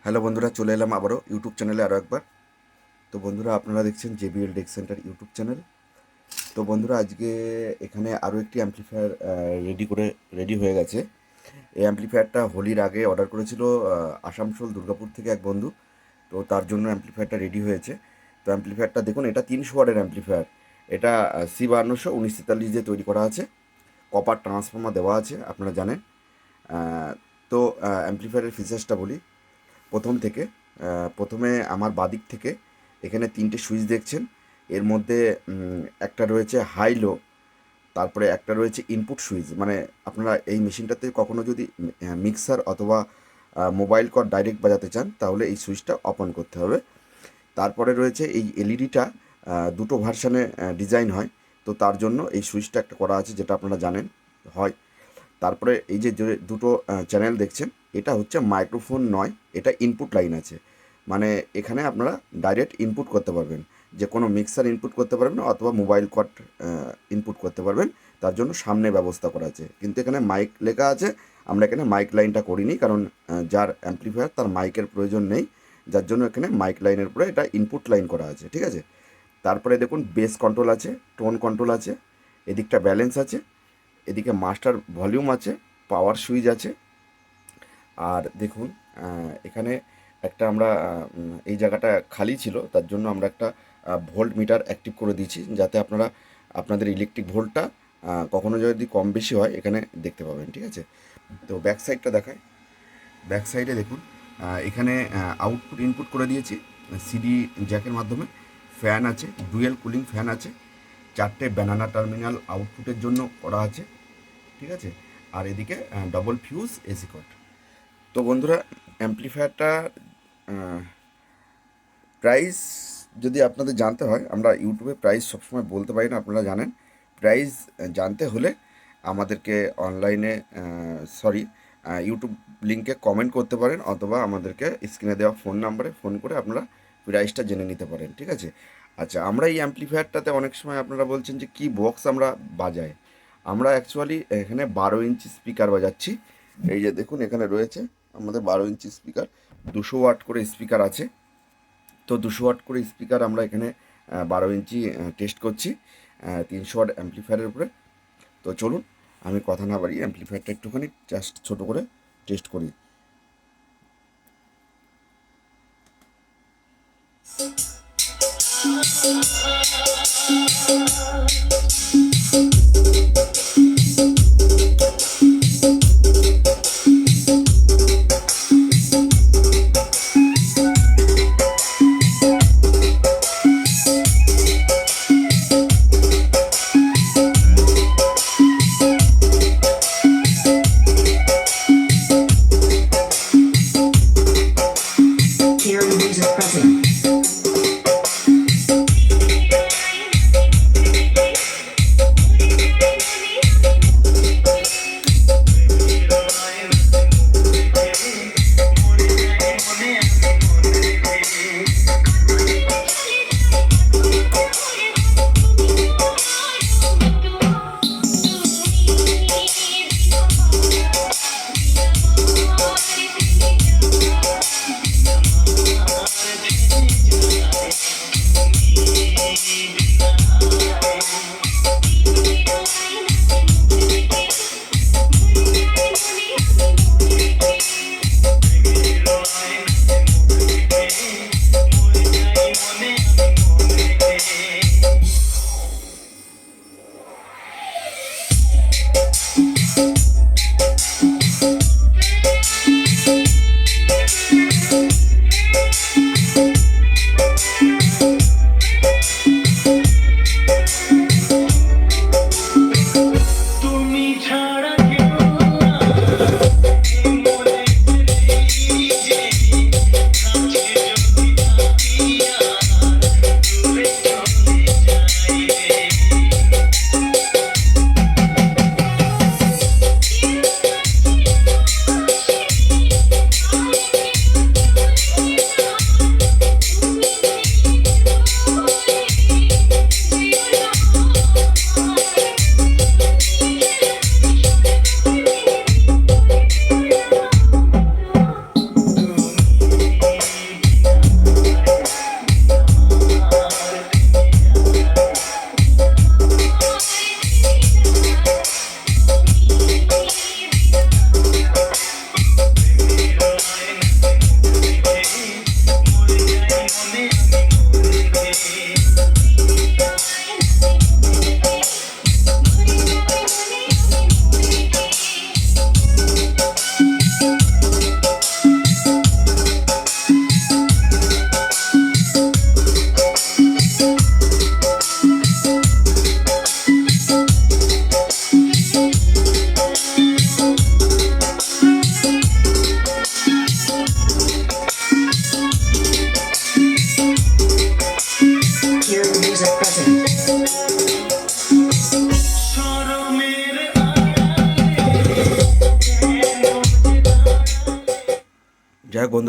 Hello বন্ধুরা, চলে এলাম আবারও ইউটিউব চ্যানেলে আরও একবার। তো বন্ধুরা, আপনারা দেখছেন JBL deck centre YouTube channel. তো বন্ধুরা, আজকে এখানে আরও একটি অ্যাম্পলিফায়ার রেডি হয়ে গেছে। এই অ্যাম্পলিফায়ারটা হোলির আগে অর্ডার করেছিল আসানসোল দুর্গাপুর থেকে এক বন্ধু। তো তার জন্য অ্যাম্পলিফায়ারটা রেডি হয়েছে। তো অ্যাম্পলিফায়ারটা দেখুন, এটা 300 ওয়াটের অ্যাম্পলিফায়ার। এটা C52 1943 দিয়ে তৈরি করা আছে। কপার ট্রান্সফর্মার দেওয়া আছে, আপনারা জানেন। তো অ্যাম্পলিফায়ারের ফিচার্সটা বলি প্রথম থেকে। প্রথমে আমার বাদিক থেকে এখানে 3টে সুইচ দেখছেন। এর মধ্যে একটা রয়েছে হাই লো, তারপরে একটা রয়েছে ইনপুট সুইচ। মানে আপনারা এই মেশিনটাতে কখনো যদি মিক্সার অথবা মোবাইল কর্ড ডাইরেক্ট বাজাতে চান, তাহলে এই সুইচটা অন করতে হবে। তারপরে রয়েছে এই এলইডিটা, দুটো ভার্সানে ডিজাইন হয়। তো তার জন্য এই সুইচটা একটা করা আছে, যেটা আপনারা জানেন হয়। তারপরে এই যে দুটো চ্যানেল দেখছেন, এটা হচ্ছে মাইক্রোফোন নয়, এটা ইনপুট লাইন আছে। মানে এখানে আপনারা ডাইরেক্ট ইনপুট করতে পারবেন, যে কোনো মিক্সার ইনপুট করতে পারবেন অথবা মোবাইল কর্ড ইনপুট করতে পারবেন। তার জন্য সামনে ব্যবস্থা করা আছে, কিন্তু এখানে মাইক লেখা আছে। আমরা এখানে মাইক লাইনটা করিনি, কারণ যার অ্যাম্পলিফায়ার তার মাইকের প্রয়োজন নেই, যার জন্য এখানে মাইক লাইনের উপরে এটা ইনপুট লাইন করা আছে, ঠিক আছে। তারপরে দেখুন, বেস কন্ট্রোল আছে, টোন কন্ট্রোল আছে, এদিকটা ব্যালেন্স আছে, এদিকে মাস্টার ভলিউম আছে, পাওয়ার সুইচ আছে। আর দেখুন, এখানে একটা আমরা এই জায়গাটা খালি ছিল, তার জন্য আমরা একটা ভোল্ট মিটার অ্যাক্টিভ করে দিয়েছি, যাতে আপনারা আপনাদের ইলেকট্রিক ভোল্টটা কখনো যদি কম বেশি হয় এখানে দেখতে পাবেন, ঠিক আছে। তো ব্যাক সাইডটা দেখায়। ব্যাক সাইডে দেখুন, এখানে আউটপুট ইনপুট করে দিয়েছি সিডি জ্যাকের মাধ্যমে। ফ্যান আছে, ডুয়েল কুলিং ফ্যান আছে, 4টে ব্যানানা টার্মিনাল আউটপুটের জন্য করা আছে, ঠিক আছে। আর এদিকে ডবল ফিউজ এসি কর্ড। তো বন্ধুরা, অ্যাম্পলিফায়ারটা প্রাইস যদি আপনাদের জানতে হয়, আমরা ইউটিউবে প্রাইস সবসময় বলতে পারি না, আপনারা জানেন। প্রাইস জানতে হলে আমাদেরকে অনলাইনে ইউটিউব লিঙ্কে কমেন্ট করতে পারেন, অথবা আমাদেরকে স্ক্রিনে দেওয়া ফোন নাম্বারে ফোন করে আপনারা প্রাইসটা জেনে নিতে পারেন, ঠিক আছে। আচ্ছা, আমরা এই অ্যাম্পলিফায়ারটাতে অনেক সময় আপনারা বলছেন যে কী বক্স আমরা বাজাই। আমরা অ্যাকচুয়ালি এখানে 12 ইঞ্চি স্পিকার বাজাচ্ছি। এই যে দেখুন, এখানে রয়েছে আমাদের 12 ইঞ্চি স্পিকার, 200 ওয়াট করে স্পিকার আছে। তো 200 ওয়াট করে স্পিকার আমরা এখানে 12 ইঞ্চি টেস্ট করছি 300 ওয়াট অ্যাম্পলিফায়ারের উপরে। তো চলুন, আমি কথা না বাড়িয়ে অ্যাম্পলিফায়ারটা একটুখানি জাস্ট ছোটো করে টেস্ট করি। Hearing music present.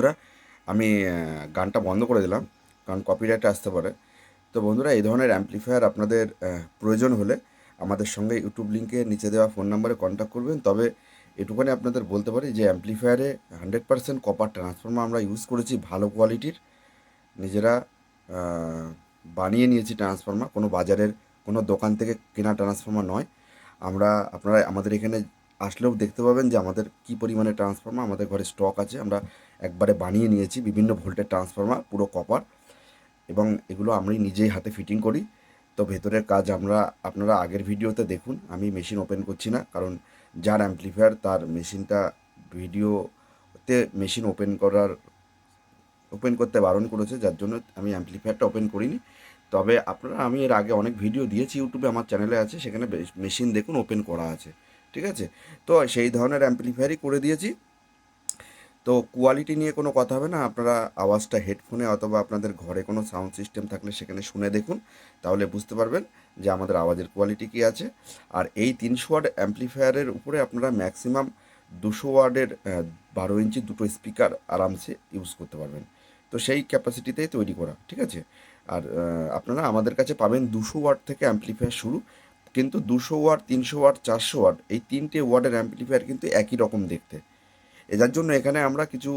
বন্ধুরা আমি গানটা বন্ধ করে দিলাম, কারণ কপিরাইট আসতে পারে। তো বন্ধুরা, এই ধরনের অ্যাম্প্লিফায়ার আপনাদের প্রয়োজন হলে আমাদের সঙ্গে ইউটিউব লিঙ্কে নিচে দেওয়া ফোন নাম্বারে কন্ট্যাক্ট করবেন। তবে এটুখানি আপনাদের বলতে পারি যে অ্যাম্প্লিফায়ারে 100% কপার ট্রান্সফর্মার আমরা ইউজ করেছি, ভালো কোয়ালিটির। নিজেরা বানিয়ে নিয়েছি ট্রান্সফর্মার, কোনো বাজারের কোনো দোকান থেকে কেনা ট্রান্সফর্মার নয়। আপনারা আমাদের এখানে আসলেও দেখতে পাবেন যে আমাদের কী পরিমাণে ট্রান্সফর্মার আমাদের ঘরে স্টক আছে। আমরা একবারে বানিয়ে নিয়েছি বিভিন্ন ভোল্টের ট্রান্সফর্মার, পুরো কপার, এবং এগুলো আমি নিজেই হাতে ফিটিং করি। তো ভেতরের কাজ আপনারা আগের ভিডিওতে দেখুন। আমি মেশিন ওপেন করছি না, কারণ যার অ্যাম্প্লিফায়ার তার মেশিনটা ভিডিওতে মেশিন ওপেন করতে বারণ করেছে, যার জন্য আমি অ্যাম্প্লিফায়ারটা ওপেন করিনি। তবে আমি এর আগে অনেক ভিডিও দিয়েছি ইউটিউবে, আমার চ্যানেলে আছে, সেখানে মেশিন দেখুন ওপেন করা আছে, ঠিক আছে। তো সেই ধরনের অ্যাম্প্লিফায়ারই করে দিয়েছি। তো কোয়ালিটি নিয়ে কোনো কথা হবে না, আপনারা আওয়াজটা হেডফোনে অথবা আপনাদের ঘরে কোনো সাউন্ড সিস্টেম থাকলে সেখানে শুনে দেখুন, তাহলে বুঝতে পারবেন যে আমাদের আওয়াজের কোয়ালিটি কী আছে। আর এই 300 ওয়াট অ্যাম্প্লিফায়ারের উপরে আপনারা ম্যাক্সিমাম 200 ওয়ার্ডের 12 ইঞ্চি দুটো স্পিকার আরামসে ইউজ করতে পারবেন। তো সেই ক্যাপাসিটিতেই তৈরি করা, ঠিক আছে। আর আপনারা আমাদের কাছে পাবেন 200 ওয়াট থেকে অ্যাম্প্লিফায়ার শুরু, কিন্তু 200 ওয়াট, 300 ওয়াট, 400 ওয়াট এই 3টে ওয়ার্ডের অ্যাম্প্লিফায়ার কিন্তু একই রকম দেখতে। যার জন্য এখানে আমরা কিছু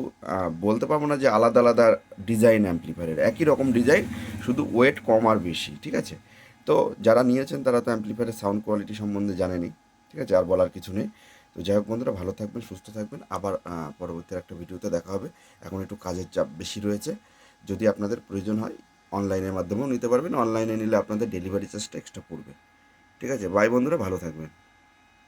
বলতে পারবো না যে আলাদা আলাদা ডিজাইন অ্যাম্প্লিফায়ারের, একই রকম ডিজাইন, শুধু ওয়েট কম আর বেশি, ঠিক আছে। তো যারা নিয়েছেন তারা তো অ্যাম্প্লিফায়ারের সাউন্ড কোয়ালিটি সম্বন্ধে জানেনি, ঠিক আছে, আর বলার কিছু নেই। তো যাই হোক বন্ধুরা, ভালো থাকবেন, সুস্থ থাকবেন, আবার পরবর্তী একটা ভিডিওতে দেখা হবে। এখন একটু কাজের চাপ বেশি রয়েছে। যদি আপনাদের প্রয়োজন হয় অনলাইনের মাধ্যমেও নিতে পারবেন, অনলাইনে নিলে আপনাদের ডেলিভারি চার্জটা এক্সট্রা পড়বে, ঠিক আছে। বাই বন্ধুরা, ভালো থাকবেন।